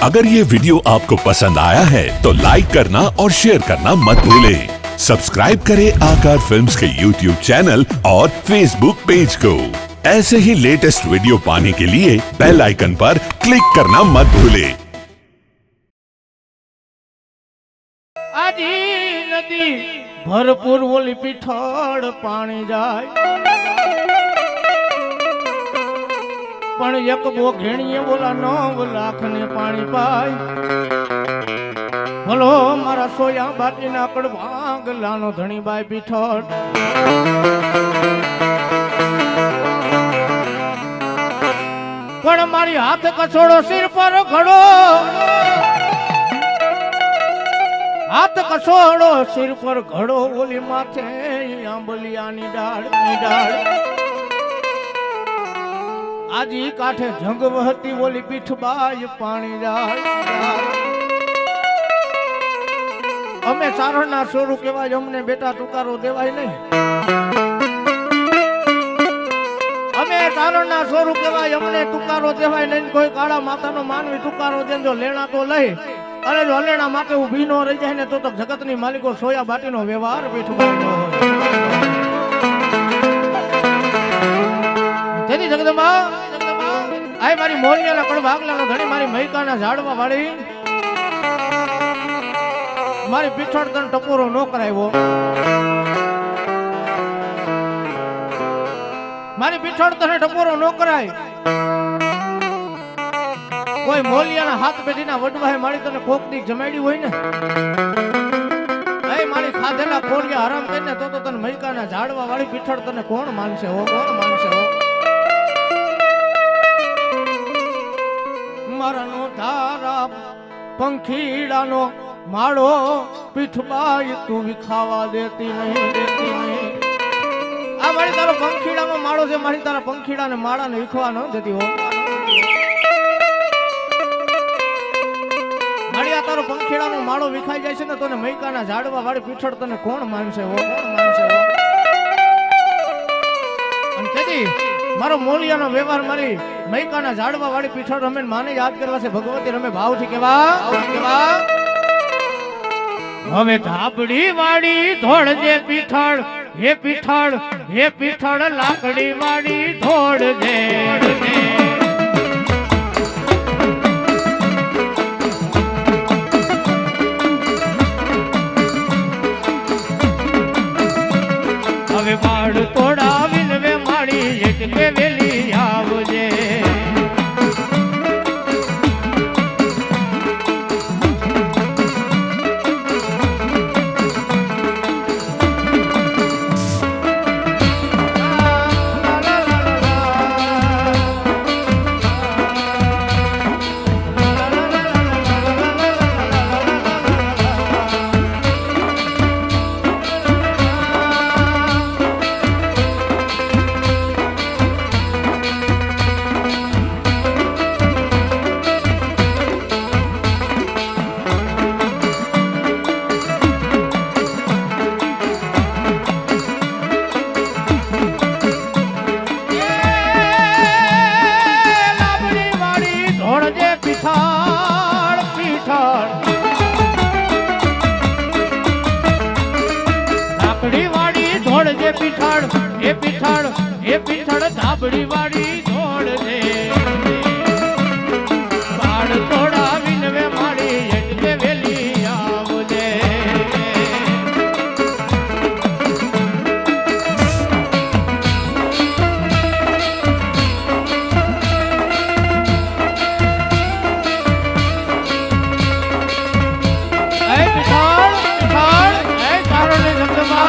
अगर ये वीडियो आपको पसंद आया है तो लाइक करना और शेयर करना मत भूलें। सब्सक्राइब करें आकार फिल्म्स के YouTube चैनल और Facebook पेज को। ऐसे ही लेटेस्ट वीडियो पाने के लिए बेल आइकन पर क्लिक करना मत भूलें। आजी नदी भरपूर ओली पीठड़ पानी जाए पण एक बो घेणीए बोला 9 लाख ने पानी पाय। बोलो मारा सोया बाटी ना कड़वांग लानो धणी बाई पीठड़। पण मारी हाथ कछोड़ो सिर पर घड़ो, हाथ कछोड़ो सिर पर घड़ो ओली माथे आंबलियानी डाળ। आजी काठे जंग वहती बोली पीठबाई पानी जाए। अमे चारणना सोरू केवाय अमने बेटा तुकारो देवाय नहीं। अमे चारणना सोरू केवाय अमने तुकारो देवाय नहीं। कोई काळा मातानो मानवी तुकारो दे जो लेना तो लई अरे जो लेना माटे ऊभी नो रही जाए ने तो जगतनी मालिको सोया बाटीनो व्यवहार पीठबाईनो होय। तेनी जगदंबा आय मारी मोलियाना कण भागलानो धणी मारी મૈકાના ઝાડવા વાળી મારી પીઠળ તન ટપોરો નો કરાવ્યો। મારી પીઠળ તને ટપોરો નો કરાય। કોઈ મોલિયાના હાથ પેઢીના વડવાએ મારી તને કોક દી જમાડી હોય ને આય મારી ખાધેલા ખોરિયા હરામ કરીને તો તને મૈકાના ઝાડવા વાળી પીઠળ તને કોણ માનશે હો, કોણ માનશે હો। મારાનો તારા પંખીડાનો માળો પીઠબાઈ તું વિખાવા દેતી નહીં। આ મારી તારો પંખીડાનો માળો છે, મારી તારા પંખીડાને માળાને વિખવા ન દેતી હો। મારી આ તારો પંખીડાનો માળો વિખાઈ જાય છે ને તને મૈકાના ઝાડવા વાળી પીઠળ તને કોણ માનશે હો, કોણ માનશે હો। અને તેથી મારો મોલિયાનો વ્યવહાર મારી મૈકાના ઝાડવા વાળી પીઠળ રમે માને યાદ કરવા છે ભગવતી રમે ભાવથી કેવા હવે ધાબડી વાળી ધોળજે પીઠળ હે પીઠળ હે પીઠળ લાકડી વાળી ધોળજે। હવે બાળ તોડાવીને વે માળી એક કે વેલી આવજે। પીઠળ હે પીઠળ હે પીઠળ ધાબડી વાળી ધોળ દે બાળ તોડાવીને વે મારી એટલે વેલી આવજે। એ પીઠળ પીઠળ એ ચારોને જગદંબા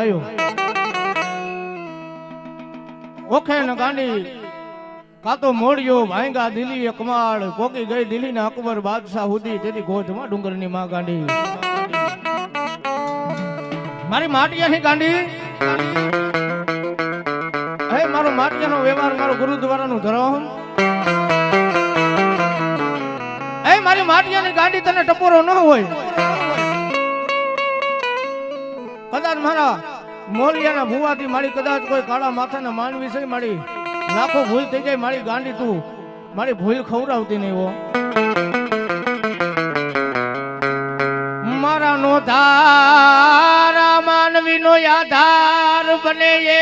ગાયો ઓખે ને ગાંડી કાતો મોડિયો ભાંગા દિલ્હી કમાળ કોકી ગઈ દિલ્હી ના અકબર બાદશાહ હુદી તેથી ગોધમાં ડુંગરની માં ગાંડી મારી માટિયાની ગાંડી હે મારો માટિયાનો વ્યવહાર મારો ગુરુદ્વારાનું ધરમ હે મારી માટિયાની ગાંડી તને ટપોરો ન હોય કદાચ મારા મોલિયાના ભુવાથી મારી કદાચ કોઈ કાળા માથાના માનવી છે મારી લાખો ભૂલ થઈ જાય મારી ગાંડી તું મારી ભૂલ ખવડાવતી નહીં હો મારા નો ધારા માનવી નો આધાર બને એ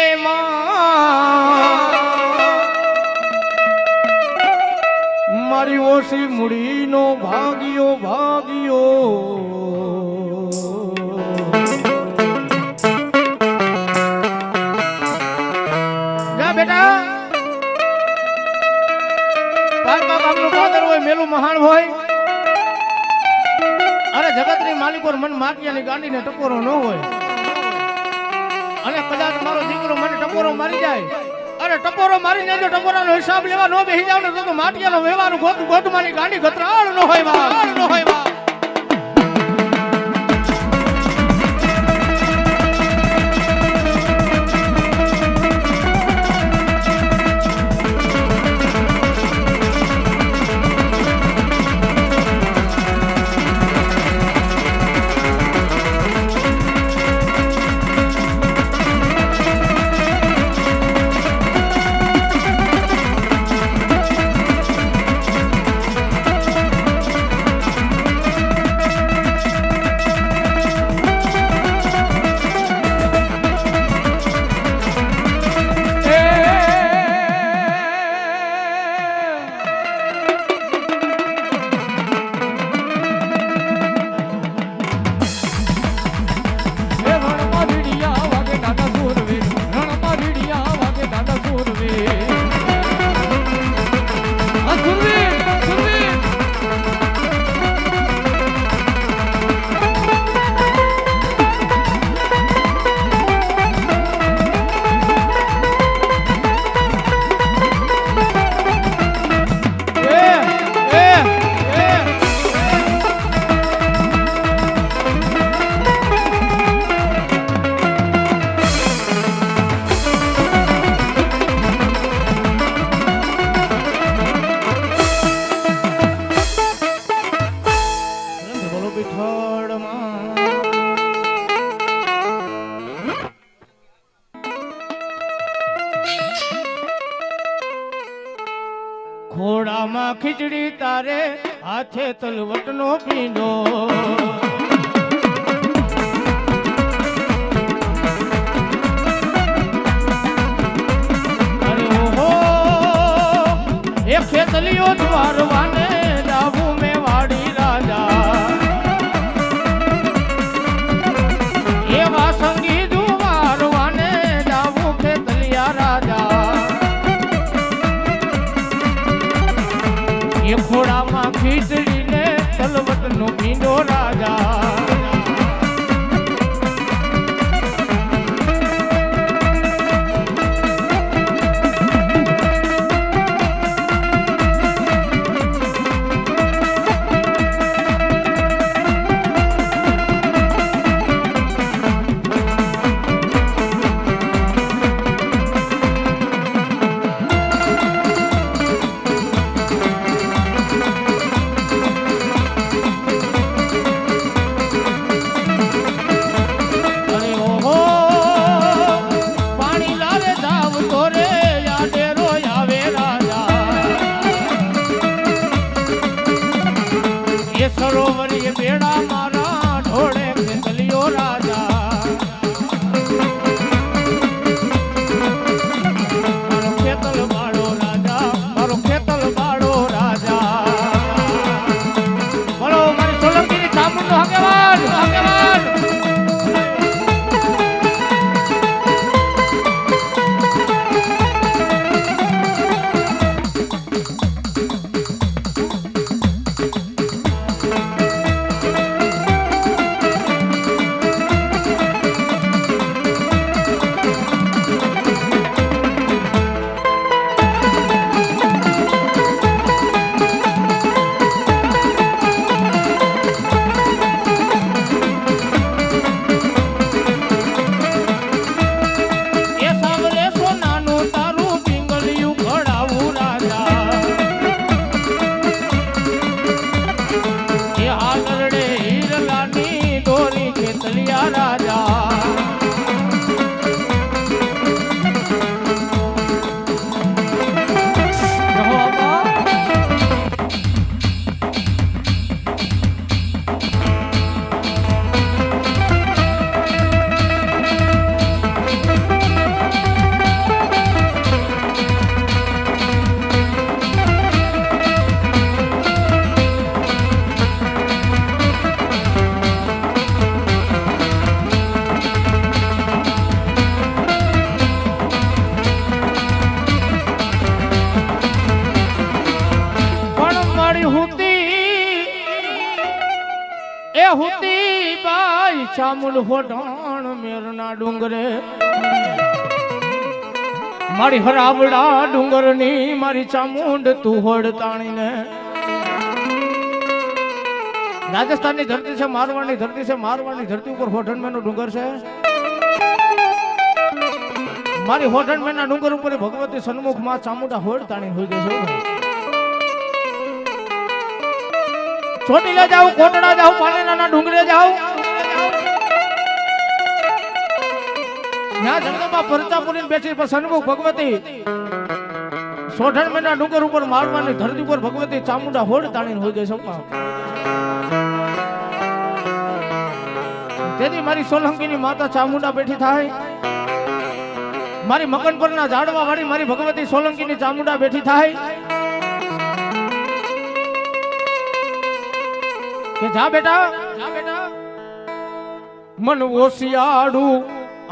મારી ઓછી મૂડી નો ભાગ્યો જા બેટા પારકા ગામનું ફાધર હોય મેલું મહાન હોય અરે જગતની માલિકો મન માટિયાની ગાંડીને ટકોરો ન હોય અને કદાચ મારો દીકરો મને ટકોરો મારી જાય અરે ટકોરો મારીને જો ટકોરાનો હિસાબ લેવા ન બેસી જાવ ને તો માટિયાનો વ્યવહાર ગોતમાની ગાંડી ગતરાળ ન હોય બા ખોડામાં ખીચડી તારે હાથે તલવટનો પીંડો અરે ઓહો એ ખેતલીઓ દ્વારવાને જાવું મેં વાડી રાજા એવા સંગી દ્વારવાને જાવું ખેતલિયા રાજા એ ખોડામાં ખીચડીને તલવટનો પીંડો રાજા સરોવર એ બેડા મારા ઢોળે ખેતલિયો રાજા મારો ખેતલ બાળો રાજા મારો ખેતલ બાળો રાજા બોલો મારી સોલંકીની ચામુંડનો હગેવાન મારી હુતી એ હુતી બાઈ ચામુંડ ફોટાણ મેરના ડુંગરે મારી હરાબડા ડુંગરની મારી ચામુંડ તું હોડ તાણીને રાજસ્થાનની ધરતી છે, મારવાડની ધરતી છે, મારવાડની ધરતી ઉપર હોઠણમેનો ડુંગર છે. મારી હોઠણમેના ડુંગર ઉપર ભગવતી સન્મુખ માં ચામુંડા હોડ તાણી હોઈ ગઈ છે. ચોટીલા જાઉં, કોટડા જાઉં, પાલેના ડુંગરે જાઉં, ત્યાં જંગલમાં પરચા પૂરીને બેઠી પર સન્મુખ ભગવતી સોઠણમેના ડુંગર ઉપર મારવાની ધરતી ઉપર ભગવતી ચામુંડા હોડ તાણીને હોઈ ગઈ છે. તેથી મારી સોલંકીની માતા ચામુંડા બેઠી થાય, મારી મકન પરના ઝાડવા વાળી મારી ભગવતી સોલંકીની ચામુંડા બેઠી થાય કે જા બેટા, જા બેટા, મન ઓસિયાડું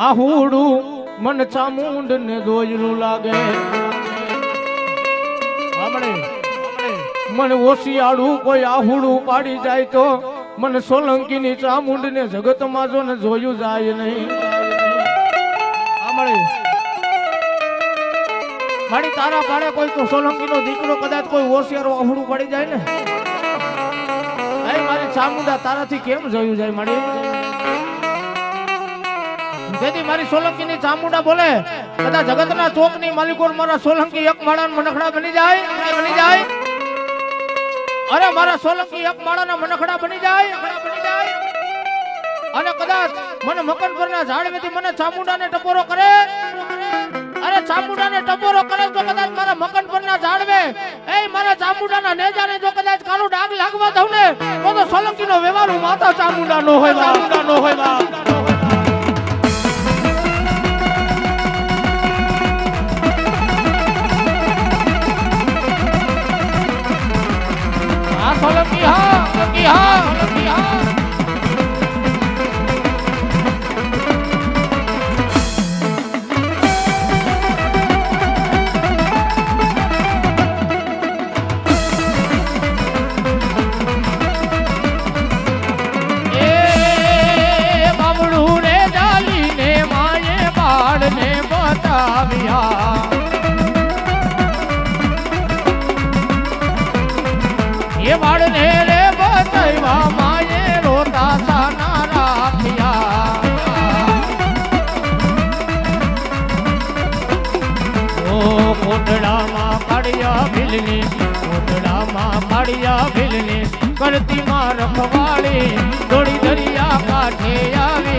આહુડું મન ચામુંડ ને દોયલું લાગે. મન ઓસિયાડું કોઈ આહુડું પાડી જાય તો મને સોલંકીની ચામુંડ ને જગતમાં જો ને જોયું જાય નહીં. મારી તારા પાડે કોઈ તો સોલંકીનો દીકરો કદાચ કોઈ હોશિયારો આહુડું પડી જાય ને, મારી ચામુંડા તારાથી કેમ જોયું જાય મારી. તેથી મારી સોલંકીની ચામુંડા બોલે બધા જગતના ચોકની માલિકો મારા સોલંકી એક માળાના મનખડા બની જાય, બની જાય. અરે મારા સોલંકી એક માળાના મનખડા બની જાય, બની જાય. અને કદાચ મને મકન પરના ઝાડવેથી મને ચામુંડાને ટપોરો કરે, અરે ચામુંડાને ટપોરો કરે તો કદાચ મારા મકન પરના ઝાડવે એ મારા ચામુંડાના નેજાને જો કદાચ કાળો ડાઘ લાગવા દઉં ને તો સોલંકીનો વ્યવહાર માતા ચામુંડા નો હોય, ચામુંડા નો હોય. સોલંકી હા, સોલંકી હા, સોલંકી હા. એ બાબડું ને જાલીને માયે બાળને બતાવ્યા, એ બાળને રે બતાવ્યા માયે રોતા સાના રાખ્યા. ઓ કોટડામાં કાઢ્યા ભીલની, કોટડામાં કાઢ્યા ભીલની કરતી માં રખવાળી દોડી દરિયા કાંઠે આવી.